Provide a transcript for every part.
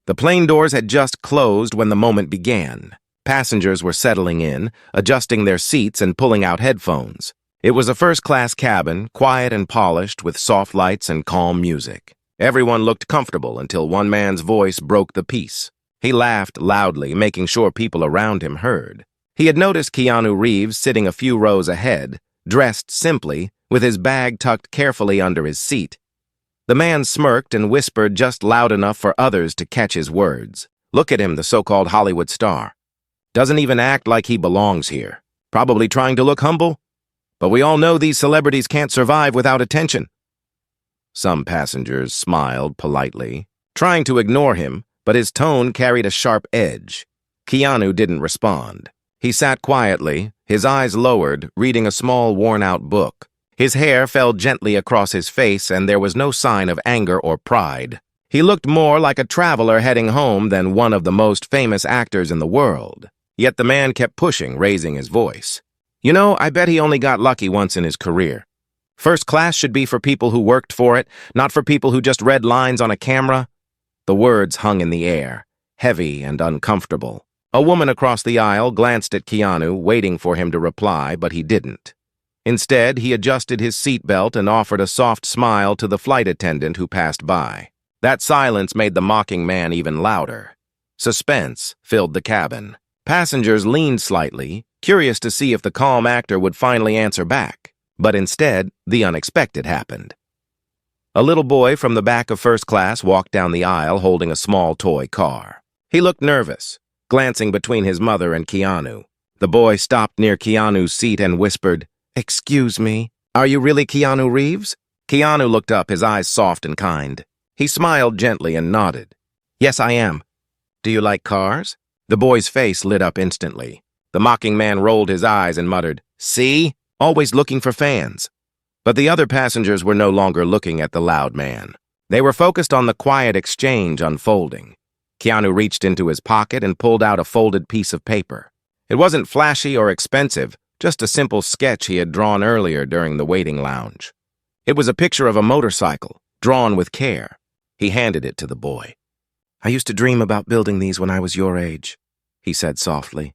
The plane doors had just closed when the moment began. Passengers were settling in, adjusting their seats and pulling out headphones. It was a first-class cabin, quiet and polished, with soft lights and calm music. Everyone looked comfortable until one man's voice broke the peace. He laughed loudly, making sure people around him heard. He had noticed Keanu Reeves sitting a few rows ahead, dressed simply, with his bag tucked carefully under his seat. The man smirked and whispered just loud enough for others to catch his words. Look at him, the so-called Hollywood star. Doesn't even act like he belongs here. Probably trying to look humble? But we all know these celebrities can't survive without attention. Some passengers smiled politely, trying to ignore him, but his tone carried a sharp edge. Keanu didn't respond. He sat quietly, his eyes lowered, reading a small, worn-out book. His hair fell gently across his face, and there was no sign of anger or pride. He looked more like a traveler heading home than one of the most famous actors in the world. Yet the man kept pushing, raising his voice. You know, I bet he only got lucky once in his career. First class should be for people who worked for it, not for people who just read lines on a camera. The words hung in the air, heavy and uncomfortable. A woman across the aisle glanced at Keanu, waiting for him to reply, but he didn't. Instead, he adjusted his seatbelt and offered a soft smile to the flight attendant who passed by. That silence made the mocking man even louder. Suspense filled the cabin. Passengers leaned slightly, curious to see if the calm actor would finally answer back. But instead, the unexpected happened. A little boy from the back of first class walked down the aisle holding a small toy car. He looked nervous, glancing between his mother and Keanu. The boy stopped near Keanu's seat and whispered, "Excuse me, are you really Keanu Reeves?" Keanu looked up, his eyes soft and kind. He smiled gently and nodded. "Yes, I am. Do you like cars?" The boy's face lit up instantly. The mocking man rolled his eyes and muttered, "See? Always looking for fans." But the other passengers were no longer looking at the loud man. They were focused on the quiet exchange unfolding. Keanu reached into his pocket and pulled out a folded piece of paper. It wasn't flashy or expensive, just a simple sketch he had drawn earlier during the waiting lounge. It was a picture of a motorcycle, drawn with care. He handed it to the boy. "I used to dream about building these when I was your age," he said softly.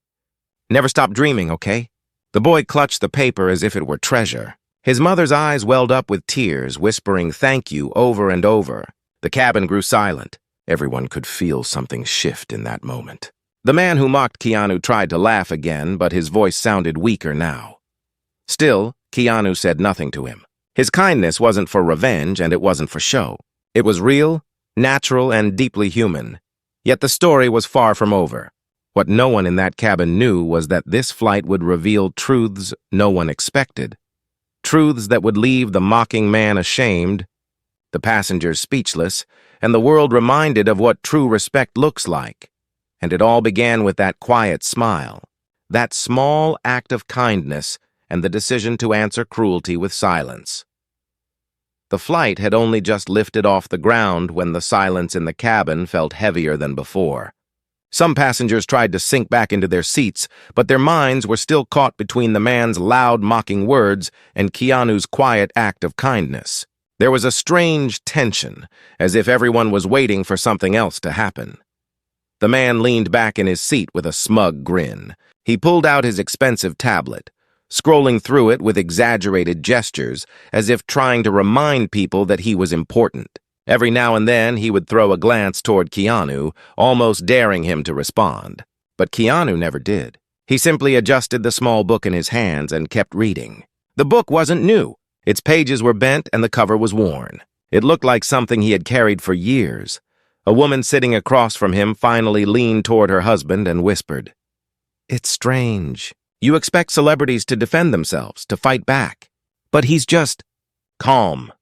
"Never stop dreaming, okay?" The boy clutched the paper as if it were treasure. His mother's eyes welled up with tears, whispering thank you over and over. The cabin grew silent. Everyone could feel something shift in that moment. The man who mocked Keanu tried to laugh again, but his voice sounded weaker now. Still, Keanu said nothing to him. His kindness wasn't for revenge, and it wasn't for show. It was real, natural, and deeply human. Yet the story was far from over. What no one in that cabin knew was that this flight would reveal truths no one expected. Truths that would leave the mocking man ashamed, the passengers speechless, and the world reminded of what true respect looks like. And it all began with that quiet smile, that small act of kindness, and the decision to answer cruelty with silence. The flight had only just lifted off the ground when the silence in the cabin felt heavier than before. Some passengers tried to sink back into their seats, but their minds were still caught between the man's loud, mocking words and Keanu's quiet act of kindness. There was a strange tension, as if everyone was waiting for something else to happen. The man leaned back in his seat with a smug grin. He pulled out his expensive tablet, scrolling through it with exaggerated gestures, as if trying to remind people that he was important. Every now and then, he would throw a glance toward Keanu, almost daring him to respond. But Keanu never did. He simply adjusted the small book in his hands and kept reading. The book wasn't new. Its pages were bent and the cover was worn. It looked like something he had carried for years. A woman sitting across from him finally leaned toward her husband and whispered, "It's strange. You expect celebrities to defend themselves, to fight back. But he's just calm."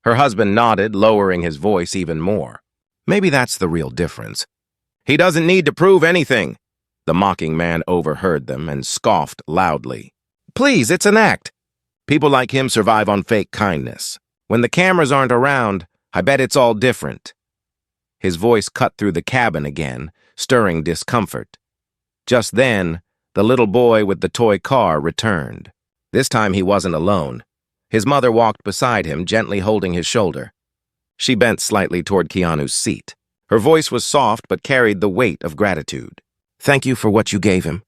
Her husband nodded, lowering his voice even more. "Maybe that's the real difference." "He doesn't need to prove anything." The mocking man overheard them and scoffed loudly. "Please, it's an act. People like him survive on fake kindness. When the cameras aren't around, I bet it's all different." His voice cut through the cabin again, stirring discomfort. Just then, the little boy with the toy car returned. This time he wasn't alone. His mother walked beside him, gently holding his shoulder. She bent slightly toward Keanu's seat. Her voice was soft but carried the weight of gratitude. "Thank you for what you gave him."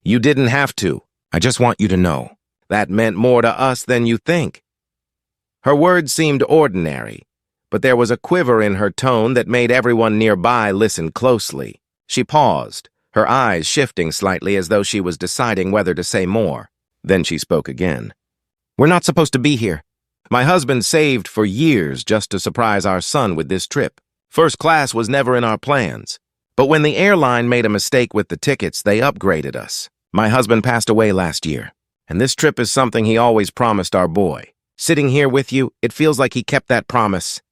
"You didn't have to. I just want you to know. That meant more to us than you think." Her words seemed ordinary, but there was a quiver in her tone that made everyone nearby listen closely. She paused, her eyes shifting slightly as though she was deciding whether to say more. Then she spoke again. "We're not supposed to be here. My husband saved for years just to surprise our son with this trip. First class was never in our plans. But when the airline made a mistake with the tickets, they upgraded us. My husband passed away last year, and this trip is something he always promised our boy. Sitting here with you, it feels like he kept that promise."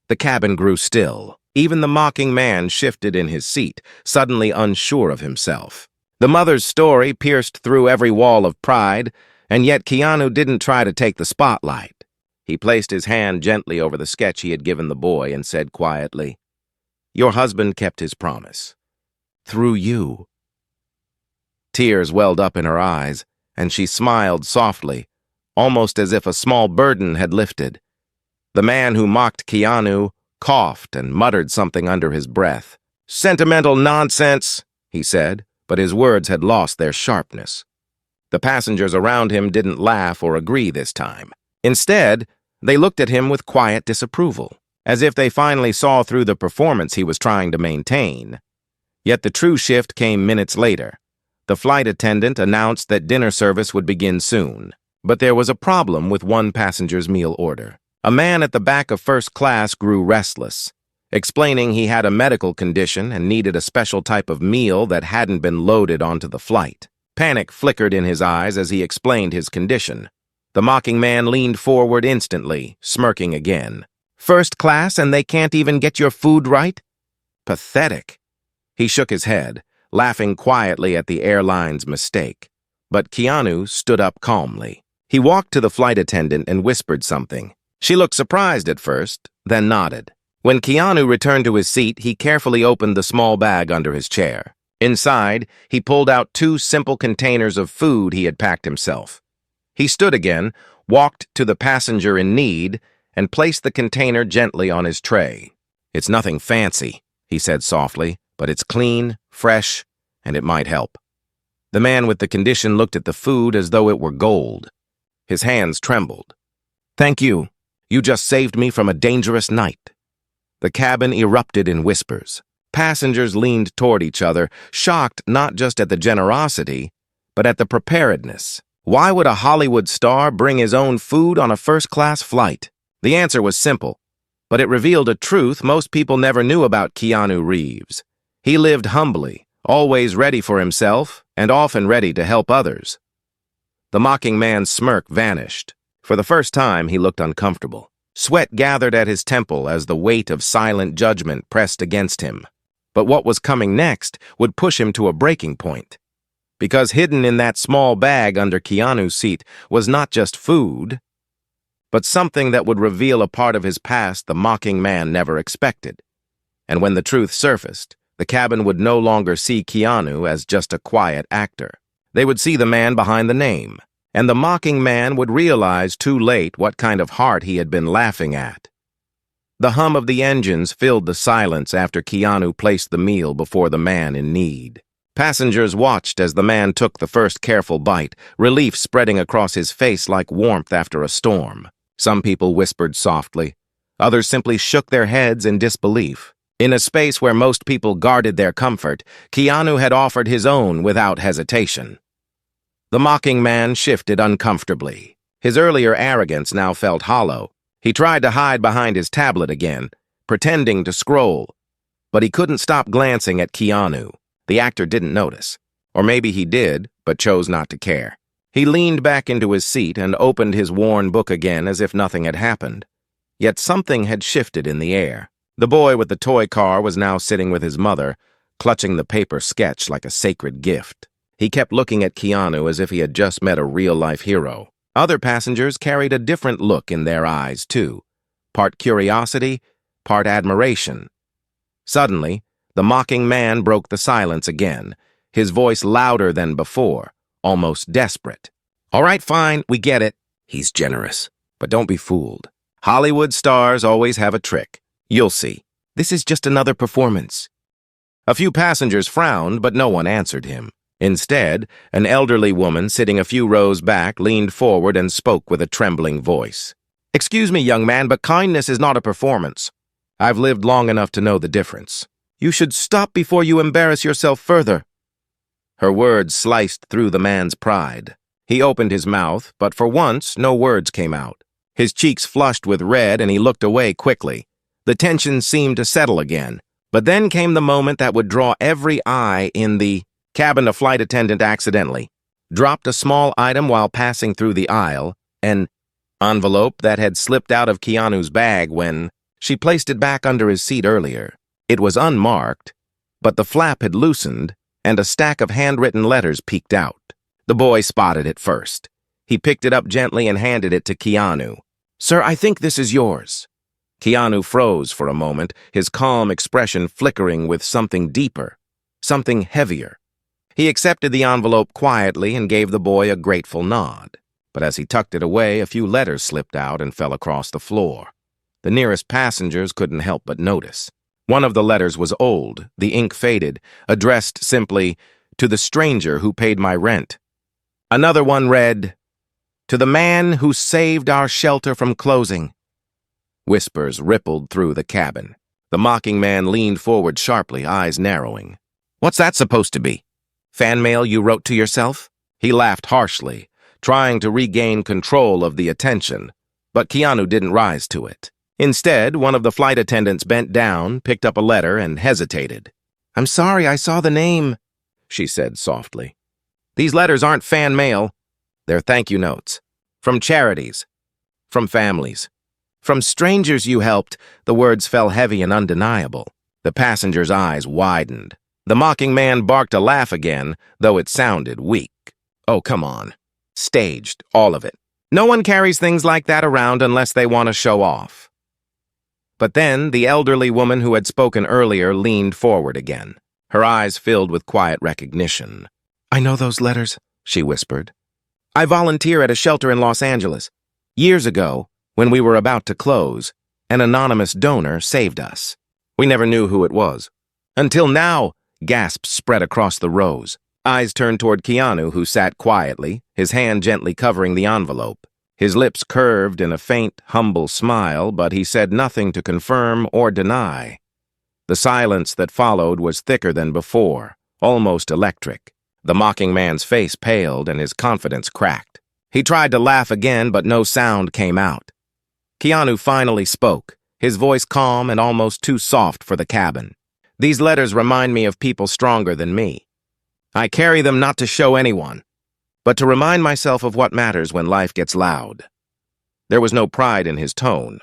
The cabin grew still. Even the mocking man shifted in his seat, suddenly unsure of himself. The mother's story pierced through every wall of pride, and yet Keanu didn't try to take the spotlight. He placed his hand gently over the sketch he had given the boy and said quietly, "Your husband kept his promise. Through you." Tears welled up in her eyes, and she smiled softly, almost as if a small burden had lifted. The man who mocked Keanu coughed and muttered something under his breath. "Sentimental nonsense," he said, but his words had lost their sharpness. The passengers around him didn't laugh or agree this time. Instead, they looked at him with quiet disapproval, as if they finally saw through the performance he was trying to maintain. Yet the true shift came minutes later. The flight attendant announced that dinner service would begin soon, but there was a problem with one passenger's meal order. A man at the back of first class grew restless, explaining he had a medical condition and needed a special type of meal that hadn't been loaded onto the flight. Panic flickered in his eyes as he explained his condition. The mocking man leaned forward instantly, smirking again. "First class and they can't even get your food right? Pathetic." He shook his head, laughing quietly at the airline's mistake. But Keanu stood up calmly. He walked to the flight attendant and whispered something. She looked surprised at first, then nodded. When Keanu returned to his seat, he carefully opened the small bag under his chair. Inside, he pulled out 2 simple containers of food he had packed himself. He stood again, walked to the passenger in need, and placed the container gently on his tray. "It's nothing fancy," he said softly, "but it's clean, fresh, and it might help." The man with the condition looked at the food as though it were gold. His hands trembled. "Thank you. You just saved me from a dangerous night." The cabin erupted in whispers. Passengers leaned toward each other, shocked not just at the generosity, but at the preparedness. Why would a Hollywood star bring his own food on a first-class flight? The answer was simple, but it revealed a truth most people never knew about Keanu Reeves. He lived humbly, always ready for himself, and often ready to help others. The mocking man's smirk vanished. For the first time, he looked uncomfortable. Sweat gathered at his temple as the weight of silent judgment pressed against him. But what was coming next would push him to a breaking point. Because hidden in that small bag under Keanu's seat was not just food, but something that would reveal a part of his past the mocking man never expected. And when the truth surfaced, the cabin would no longer see Keanu as just a quiet actor. They would see the man behind the name, and the mocking man would realize too late what kind of heart he had been laughing at. The hum of the engines filled the silence after Keanu placed the meal before the man in need. Passengers watched as the man took the first careful bite, relief spreading across his face like warmth after a storm. Some people whispered softly. Others simply shook their heads in disbelief. In a space where most people guarded their comfort, Keanu had offered his own without hesitation. The mocking man shifted uncomfortably. His earlier arrogance now felt hollow. He tried to hide behind his tablet again, pretending to scroll. But he couldn't stop glancing at Keanu. The actor didn't notice. Or maybe he did, but chose not to care. He leaned back into his seat and opened his worn book again as if nothing had happened. Yet something had shifted in the air. The boy with the toy car was now sitting with his mother, clutching the paper sketch like a sacred gift. He kept looking at Keanu as if he had just met a real-life hero. Other passengers carried a different look in their eyes, too. Part curiosity, part admiration. Suddenly, the mocking man broke the silence again, his voice louder than before, almost desperate. "All right, fine, we get it. He's generous. But don't be fooled. Hollywood stars always have a trick. You'll see. This is just another performance." A few passengers frowned, but no one answered him. Instead, an elderly woman sitting a few rows back leaned forward and spoke with a trembling voice. "Excuse me, young man, but kindness is not a performance. I've lived long enough to know the difference. You should stop before you embarrass yourself further." Her words sliced through the man's pride. He opened his mouth, but for once, no words came out. His cheeks flushed with red, and he looked away quickly. The tension seemed to settle again. But then came the moment that would draw every eye in the cabin. A flight attendant accidentally dropped a small item while passing through the aisle, an envelope that had slipped out of Keanu's bag when she placed it back under his seat earlier. It was unmarked, but the flap had loosened, and a stack of handwritten letters peeked out. The boy spotted it first. He picked it up gently and handed it to Keanu. "Sir, I think this is yours." Keanu froze for a moment, his calm expression flickering with something deeper, something heavier. He accepted the envelope quietly and gave the boy a grateful nod. But as he tucked it away, a few letters slipped out and fell across the floor. The nearest passengers couldn't help but notice. One of the letters was old, the ink faded, addressed simply, "To the stranger who paid my rent." Another one read, "To the man who saved our shelter from closing." Whispers rippled through the cabin. The mocking man leaned forward sharply, eyes narrowing. "What's that supposed to be? Fan mail you wrote to yourself?" He laughed harshly, trying to regain control of the attention, but Keanu didn't rise to it. Instead, one of the flight attendants bent down, picked up a letter, and hesitated. "I'm sorry, I saw the name," she said softly. "These letters aren't fan mail. They're thank you notes. From charities. From families. From strangers you helped." The words fell heavy and undeniable. The passenger's eyes widened. The mocking man barked a laugh again, though it sounded weak. "Oh, come on. Staged, all of it. No one carries things like that around unless they want to show off." But then the elderly woman who had spoken earlier leaned forward again, her eyes filled with quiet recognition. "I know those letters," she whispered. "I volunteer at a shelter in Los Angeles. Years ago, when we were about to close, an anonymous donor saved us. We never knew who it was. Until now," gasps spread across the rows. Eyes turned toward Keanu, who sat quietly, his hand gently covering the envelope. His lips curved in a faint, humble smile, but he said nothing to confirm or deny. The silence that followed was thicker than before, almost electric. The mocking man's face paled and his confidence cracked. He tried to laugh again, but no sound came out. Keanu finally spoke, his voice calm and almost too soft for the cabin. "These letters remind me of people stronger than me. I carry them not to show anyone, but to remind myself of what matters when life gets loud." There was no pride in his tone,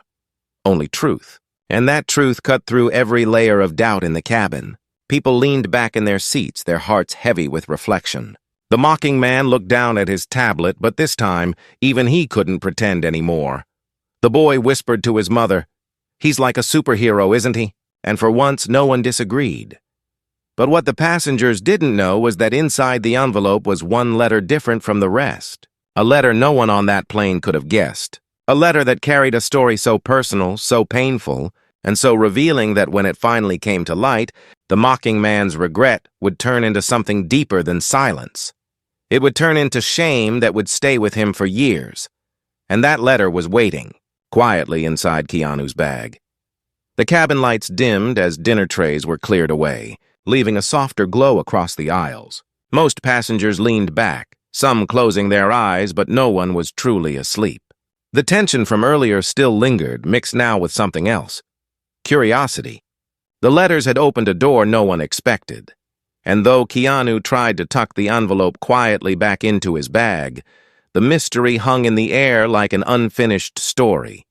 only truth. And that truth cut through every layer of doubt in the cabin. People leaned back in their seats, their hearts heavy with reflection. The mocking man looked down at his tablet, but this time, even he couldn't pretend anymore. The boy whispered to his mother, "He's like a superhero, isn't he?" And for once, no one disagreed. But what the passengers didn't know was that inside the envelope was one letter different from the rest. A letter no one on that plane could have guessed. A letter that carried a story so personal, so painful, and so revealing that when it finally came to light, the mocking man's regret would turn into something deeper than silence. It would turn into shame that would stay with him for years. And that letter was waiting, quietly inside Keanu's bag. The cabin lights dimmed as dinner trays were cleared away, leaving a softer glow across the aisles. Most passengers leaned back, some closing their eyes, but no one was truly asleep. The tension from earlier still lingered, mixed now with something else. Curiosity. The letters had opened a door no one expected. And though Keanu tried to tuck the envelope quietly back into his bag, the mystery hung in the air like an unfinished story.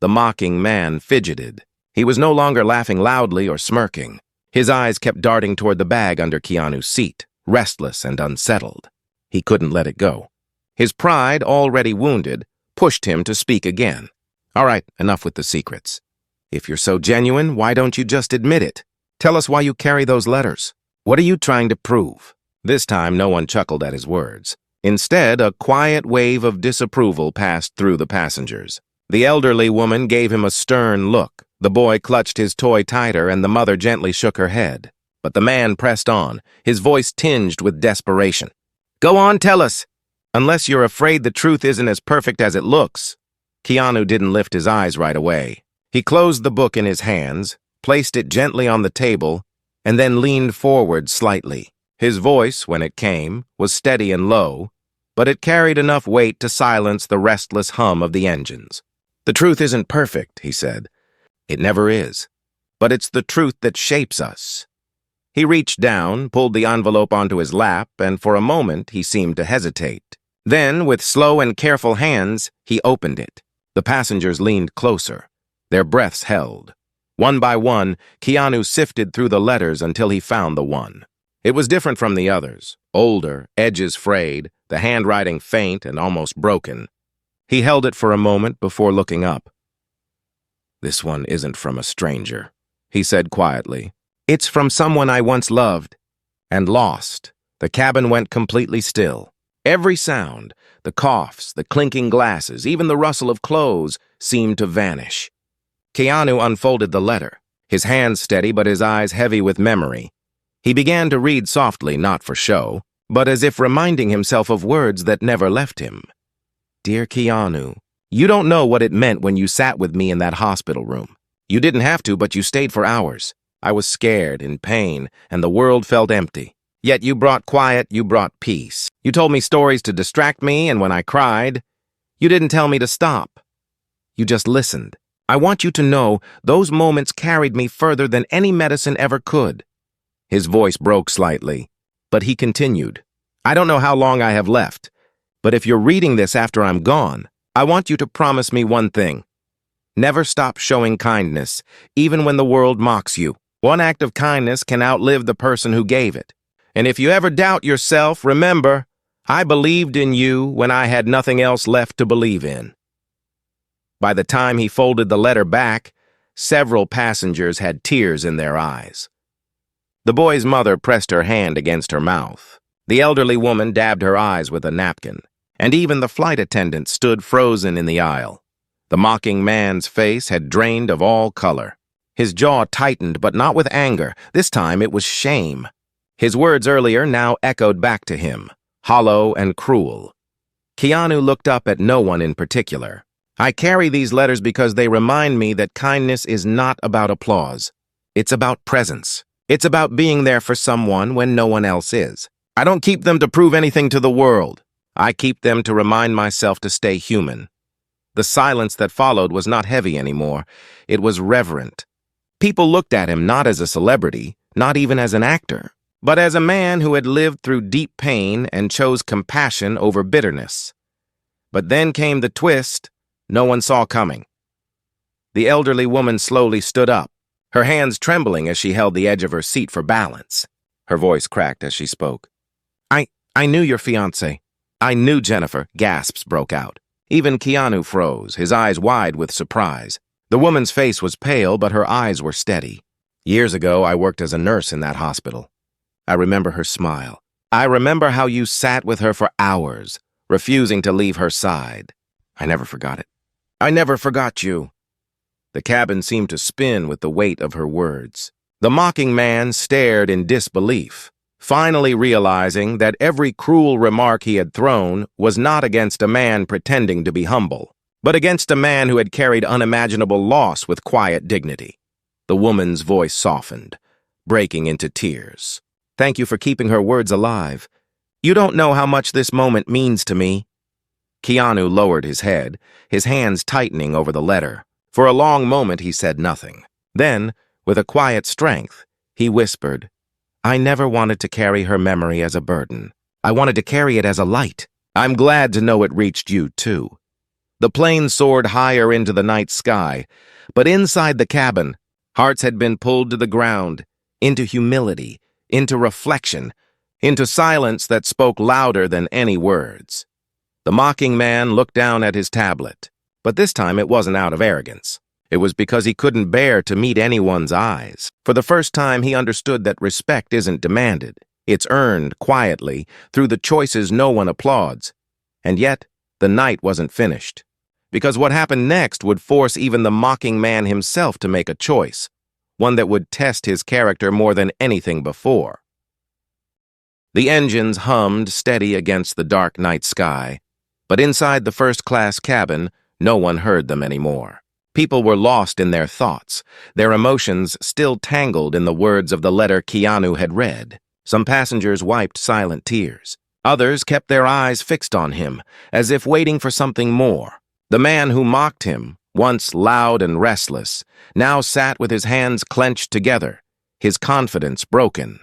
The mocking man fidgeted. He was no longer laughing loudly or smirking. His eyes kept darting toward the bag under Keanu's seat, restless and unsettled. He couldn't let it go. His pride, already wounded, pushed him to speak again. "All right, enough with the secrets. If you're so genuine, why don't you just admit it? Tell us why you carry those letters. What are you trying to prove?" This time, no one chuckled at his words. Instead, a quiet wave of disapproval passed through the passengers. The elderly woman gave him a stern look, The boy clutched his toy tighter and the mother gently shook her head. But the man pressed on, his voice tinged with desperation. Go on, tell us. Unless you're afraid the truth isn't as perfect as it looks. Keanu didn't lift his eyes right away. He closed the book in his hands, placed it gently on the table, and then leaned forward slightly. His voice, when it came, was steady and low, but it carried enough weight to silence the restless hum of the engines. The truth isn't perfect, he said. It never is. But it's the truth that shapes us. He reached down, pulled the envelope onto his lap, and for a moment he seemed to hesitate. Then, with slow and careful hands, he opened it. The passengers leaned closer. Their breaths held. One by one, Keanu sifted through the letters until he found the one. It was different from the others, older, edges frayed, the handwriting faint and almost broken. He held it for a moment before looking up. This one isn't from a stranger, he said quietly. It's from someone I once loved and lost. The cabin went completely still. Every sound, the coughs, the clinking glasses, even the rustle of clothes, seemed to vanish. Keanu unfolded the letter, his hands steady but his eyes heavy with memory. He began to read softly, not for show, but as if reminding himself of words that never left him. Dear Keanu, you don't know what it meant when you sat with me in that hospital room. You didn't have to, but you stayed for hours. I was scared, in pain, and the world felt empty. Yet you brought quiet, you brought peace. You told me stories to distract me, and when I cried, you didn't tell me to stop. You just listened. I want you to know those moments carried me further than any medicine ever could. His voice broke slightly, but he continued. I don't know how long I have left, but if you're reading this after I'm gone, I want you to promise me one thing. Never stop showing kindness, even when the world mocks you. One act of kindness can outlive the person who gave it. And if you ever doubt yourself, remember, I believed in you when I had nothing else left to believe in. By the time he folded the letter back, several passengers had tears in their eyes. The boy's mother pressed her hand against her mouth. The elderly woman dabbed her eyes with a napkin, and even the flight attendant stood frozen in the aisle. The mocking man's face had drained of all color. His jaw tightened, but not with anger. This time it was shame. His words earlier now echoed back to him, hollow and cruel. Keanu looked up at no one in particular. I carry these letters because they remind me that kindness is not about applause. It's about presence. It's about being there for someone when no one else is. I don't keep them to prove anything to the world. I keep them to remind myself to stay human. The silence that followed was not heavy anymore. It was reverent. People looked at him not as a celebrity, not even as an actor, but as a man who had lived through deep pain and chose compassion over bitterness. But then came the twist no one saw coming. The elderly woman slowly stood up, her hands trembling as she held the edge of her seat for balance. Her voice cracked as she spoke. I knew your fiancé. I knew Jennifer, gasps broke out. Even Keanu froze, his eyes wide with surprise. The woman's face was pale, but her eyes were steady. Years ago, I worked as a nurse in that hospital. I remember her smile. I remember how you sat with her for hours, refusing to leave her side. I never forgot it. I never forgot you. The cabin seemed to spin with the weight of her words. The mocking man stared in disbelief, finally realizing that every cruel remark he had thrown was not against a man pretending to be humble, but against a man who had carried unimaginable loss with quiet dignity. The woman's voice softened, breaking into tears. Thank you for keeping her words alive. You don't know how much this moment means to me. Keanu lowered his head, his hands tightening over the letter. For a long moment he said nothing. Then, with a quiet strength, he whispered, I never wanted to carry her memory as a burden. I wanted to carry it as a light. I'm glad to know it reached you, too. The plane soared higher into the night sky, but inside the cabin, hearts had been pulled to the ground, into humility, into reflection, into silence that spoke louder than any words. The mocking man looked down at his tablet, but this time it wasn't out of arrogance. It was because he couldn't bear to meet anyone's eyes. For the first time, he understood that respect isn't demanded. It's earned quietly through the choices no one applauds. And yet, the night wasn't finished. because what happened next would force even the mocking man himself to make a choice, one that would test his character more than anything before. The engines hummed steady against the dark night sky, but inside the first-class cabin, no one heard them anymore. People were lost in their thoughts, their emotions still tangled in the words of the letter Keanu had read. Some passengers wiped silent tears. Others kept their eyes fixed on him, as if waiting for something more. The man who mocked him, once loud and restless, now sat with his hands clenched together, his confidence broken.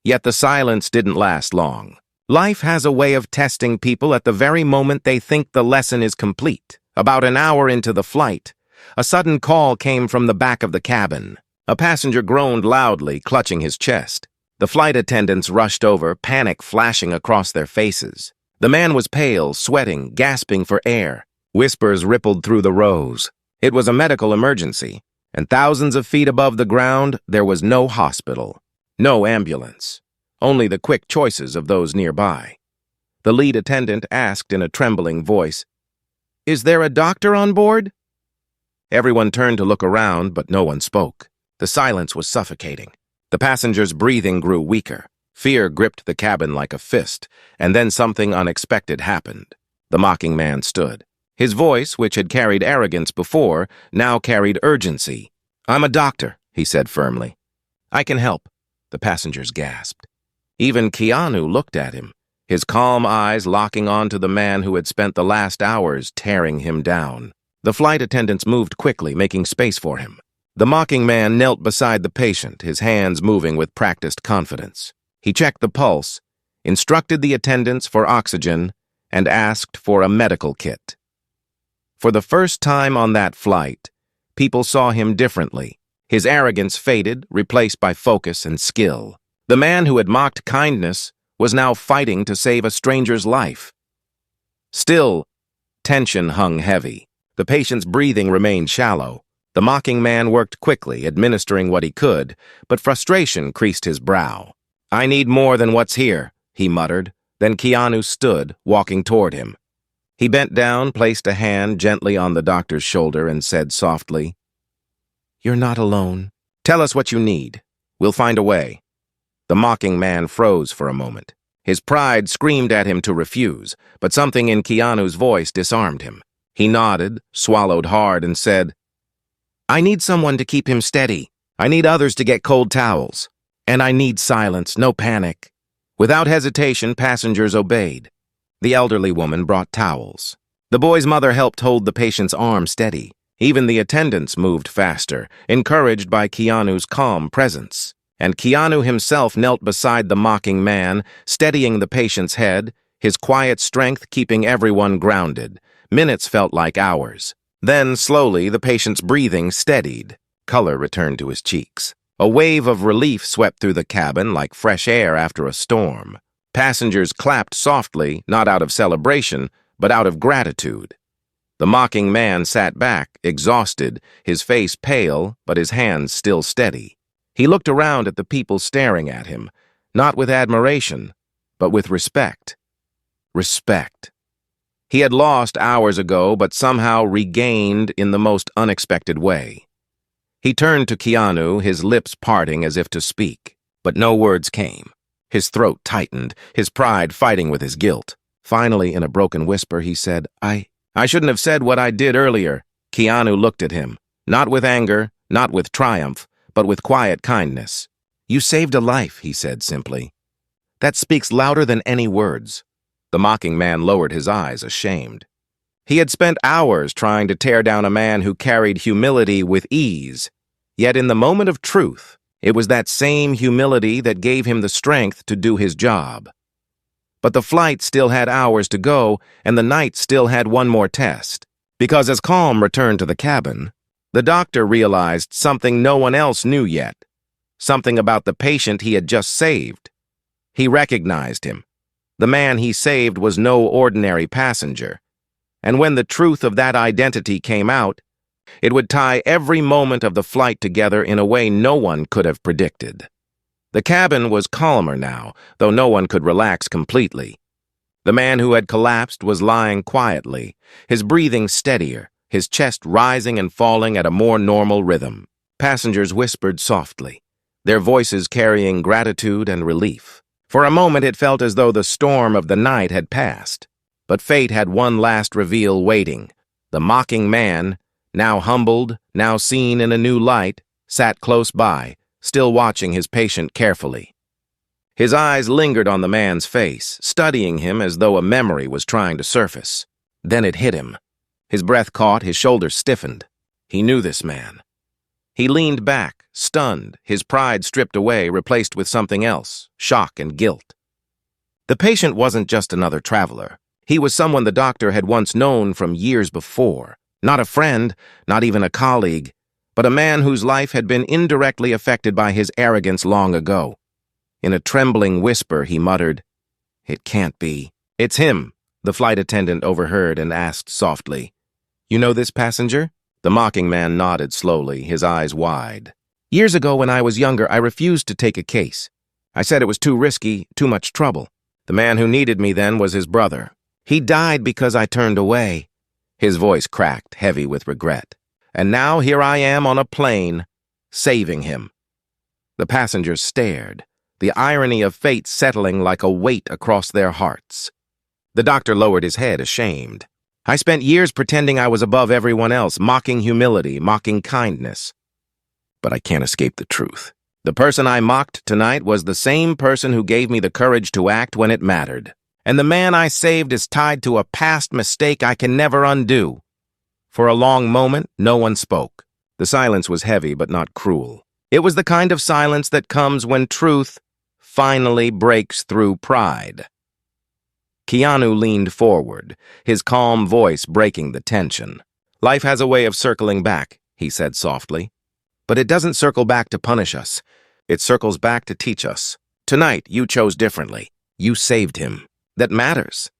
Yet the silence didn't last long. Life has a way of testing people at the very moment they think the lesson is complete. About an hour into the flight, a sudden call came from the back of the cabin. A passenger groaned loudly, clutching his chest. The flight attendants rushed over, panic flashing across their faces. The man was pale, sweating, gasping for air. Whispers rippled through the rows. It was a medical emergency, and thousands of feet above the ground, there was no hospital, no ambulance, only the quick choices of those nearby. The lead attendant asked in a trembling voice, "Is there a doctor on board?" Everyone turned to look around, but no one spoke. The silence was suffocating. The passengers' breathing grew weaker. Fear gripped the cabin like a fist, and then something unexpected happened. The mocking man stood. His voice, which had carried arrogance before, now carried urgency. "I'm a doctor," he said firmly. "I can help." The passengers gasped. Even Keanu looked at him, his calm eyes locking onto the man who had spent the last hours tearing him down. The flight attendants moved quickly, making space for him. The mocking man knelt beside the patient, his hands moving with practiced confidence. He checked the pulse, instructed the attendants for oxygen, and asked for a medical kit. For the first time on that flight, people saw him differently. His arrogance faded, replaced by focus and skill. The man who had mocked kindness was now fighting to save a stranger's life. Still, tension hung heavy. The patient's breathing remained shallow. The mocking man worked quickly, administering what he could, but frustration creased his brow. "I need more than what's here," he muttered. Then Keanu stood, walking toward him. He bent down, placed a hand gently on the doctor's shoulder, and said softly, "You're not alone. Tell us what you need. We'll find a way." The mocking man froze for a moment. His pride screamed at him to refuse, but something in Keanu's voice disarmed him. He nodded, swallowed hard, and said, "I need someone to keep him steady. I need others to get cold towels. And I need silence, no panic." Without hesitation, passengers obeyed. The elderly woman brought towels. The boy's mother helped hold the patient's arm steady. Even the attendants moved faster, encouraged by Keanu's calm presence. And Keanu himself knelt beside the mocking man, steadying the patient's head, his quiet strength keeping everyone grounded. Minutes felt like hours. Then, slowly, the patient's breathing steadied. Color returned to his cheeks. A wave of relief swept through the cabin like fresh air after a storm. Passengers clapped softly, not out of celebration, but out of gratitude. The mocking man sat back, exhausted, his face pale, but his hands still steady. He looked around at the people staring at him, not with admiration, but with respect. Respect. He had lost hours ago, but somehow regained in the most unexpected way. He turned to Keanu, his lips parting as if to speak, but no words came. His throat tightened, his pride fighting with his guilt. Finally, in a broken whisper, he said, I shouldn't have said what I did earlier." Keanu looked at him, not with anger, not with triumph, but with quiet kindness. "You saved a life," he said simply. "That speaks louder than any words." The mocking man lowered his eyes, ashamed. He had spent hours trying to tear down a man who carried humility with ease. Yet in the moment of truth, it was that same humility that gave him the strength to do his job. But the flight still had hours to go, and the night still had one more test. Because as calm returned to the cabin, the doctor realized something no one else knew yet. Something about the patient he had just saved. He recognized him. The man he saved was no ordinary passenger. And when the truth of that identity came out, it would tie every moment of the flight together in a way no one could have predicted. The cabin was calmer now, though no one could relax completely. The man who had collapsed was lying quietly, his breathing steadier, his chest rising and falling at a more normal rhythm. Passengers whispered softly, their voices carrying gratitude and relief. For a moment it felt as though the storm of the night had passed. But fate had one last reveal waiting. The mocking man, now humbled, now seen in a new light, sat close by, still watching his patient carefully. His eyes lingered on the man's face, studying him as though a memory was trying to surface. Then it hit him. His breath caught, his shoulders stiffened. He knew this man. He leaned back, stunned, his pride stripped away, replaced with something else, shock and guilt. The patient wasn't just another traveler. He was someone the doctor had once known from years before. Not a friend, not even a colleague, but a man whose life had been indirectly affected by his arrogance long ago. In a trembling whisper, he muttered, "It can't be." "It's him," the flight attendant overheard and asked softly. "You know this passenger?" The mocking man nodded slowly, his eyes wide. "Years ago when I was younger, I refused to take a case. I said it was too risky, too much trouble. The man who needed me then was his brother. He died because I turned away." His voice cracked, heavy with regret. "And now here I am on a plane, saving him." The passengers stared, the irony of fate settling like a weight across their hearts. The doctor lowered his head, ashamed. "I spent years pretending I was above everyone else, mocking humility, mocking kindness. But I can't escape the truth. The person I mocked tonight was the same person who gave me the courage to act when it mattered. And the man I saved is tied to a past mistake I can never undo." For a long moment, no one spoke. The silence was heavy but not cruel. It was the kind of silence that comes when truth finally breaks through pride. Keanu leaned forward, his calm voice breaking the tension. "Life has a way of circling back," he said softly. "But it doesn't circle back to punish us. It circles back to teach us. Tonight, you chose differently. You saved him. That matters."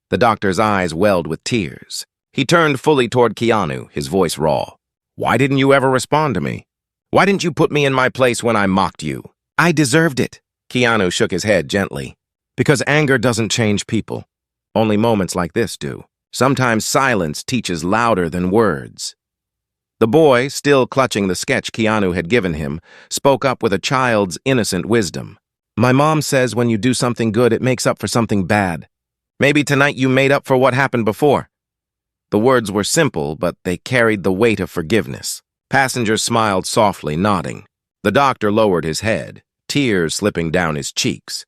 The doctor's eyes welled with tears. He turned fully toward Keanu, his voice raw. "Why didn't you ever respond to me? Why didn't you put me in my place when I mocked you?" "I deserved it." Keanu shook his head gently. "Because anger doesn't change people. Only moments like this do. Sometimes silence teaches louder than words." The boy, still clutching the sketch Keanu had given him, spoke up with a child's innocent wisdom. "My mom says when you do something good, it makes up for something bad. Maybe tonight you made up for what happened before." The words were simple, but they carried the weight of forgiveness. Passengers smiled softly, nodding. The doctor lowered his head, tears slipping down his cheeks.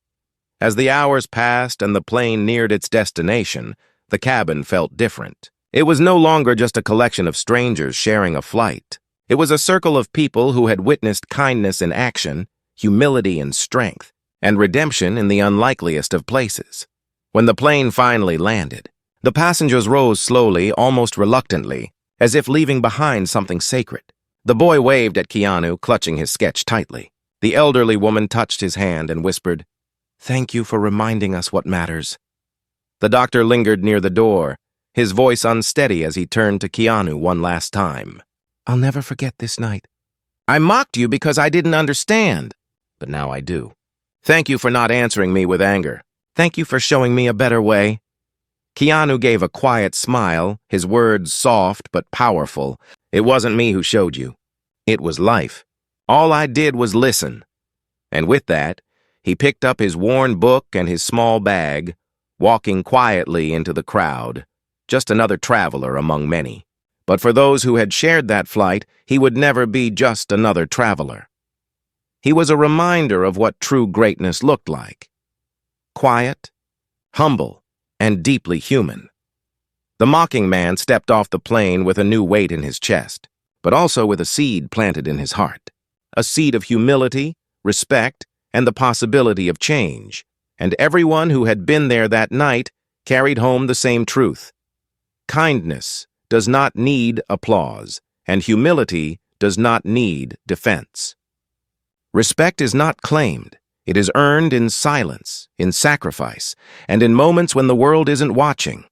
As the hours passed and the plane neared its destination, the cabin felt different. It was no longer just a collection of strangers sharing a flight. It was a circle of people who had witnessed kindness in action, humility in strength, and redemption in the unlikeliest of places. When the plane finally landed, the passengers rose slowly, almost reluctantly, as if leaving behind something sacred. The boy waved at Keanu, clutching his sketch tightly. The elderly woman touched his hand and whispered, "Thank you for reminding us what matters." The doctor lingered near the door, his voice unsteady as he turned to Keanu one last time. "I'll never forget this night. I mocked you because I didn't understand, but now I do. Thank you for not answering me with anger. Thank you for showing me a better way." Keanu gave a quiet smile, his words soft but powerful. "It wasn't me who showed you. It was life. All I did was listen." And with that, he picked up his worn book and his small bag, walking quietly into the crowd, just another traveler among many. But for those who had shared that flight, he would never be just another traveler. He was a reminder of what true greatness looked like. Quiet, humble, and deeply human. The mocking man stepped off the plane with a new weight in his chest, but also with a seed planted in his heart. A seed of humility, respect, and the possibility of change. And everyone who had been there that night carried home the same truth. Kindness does not need applause, and humility does not need defense. Respect is not claimed. It is earned in silence, in sacrifice, and in moments when the world isn't watching.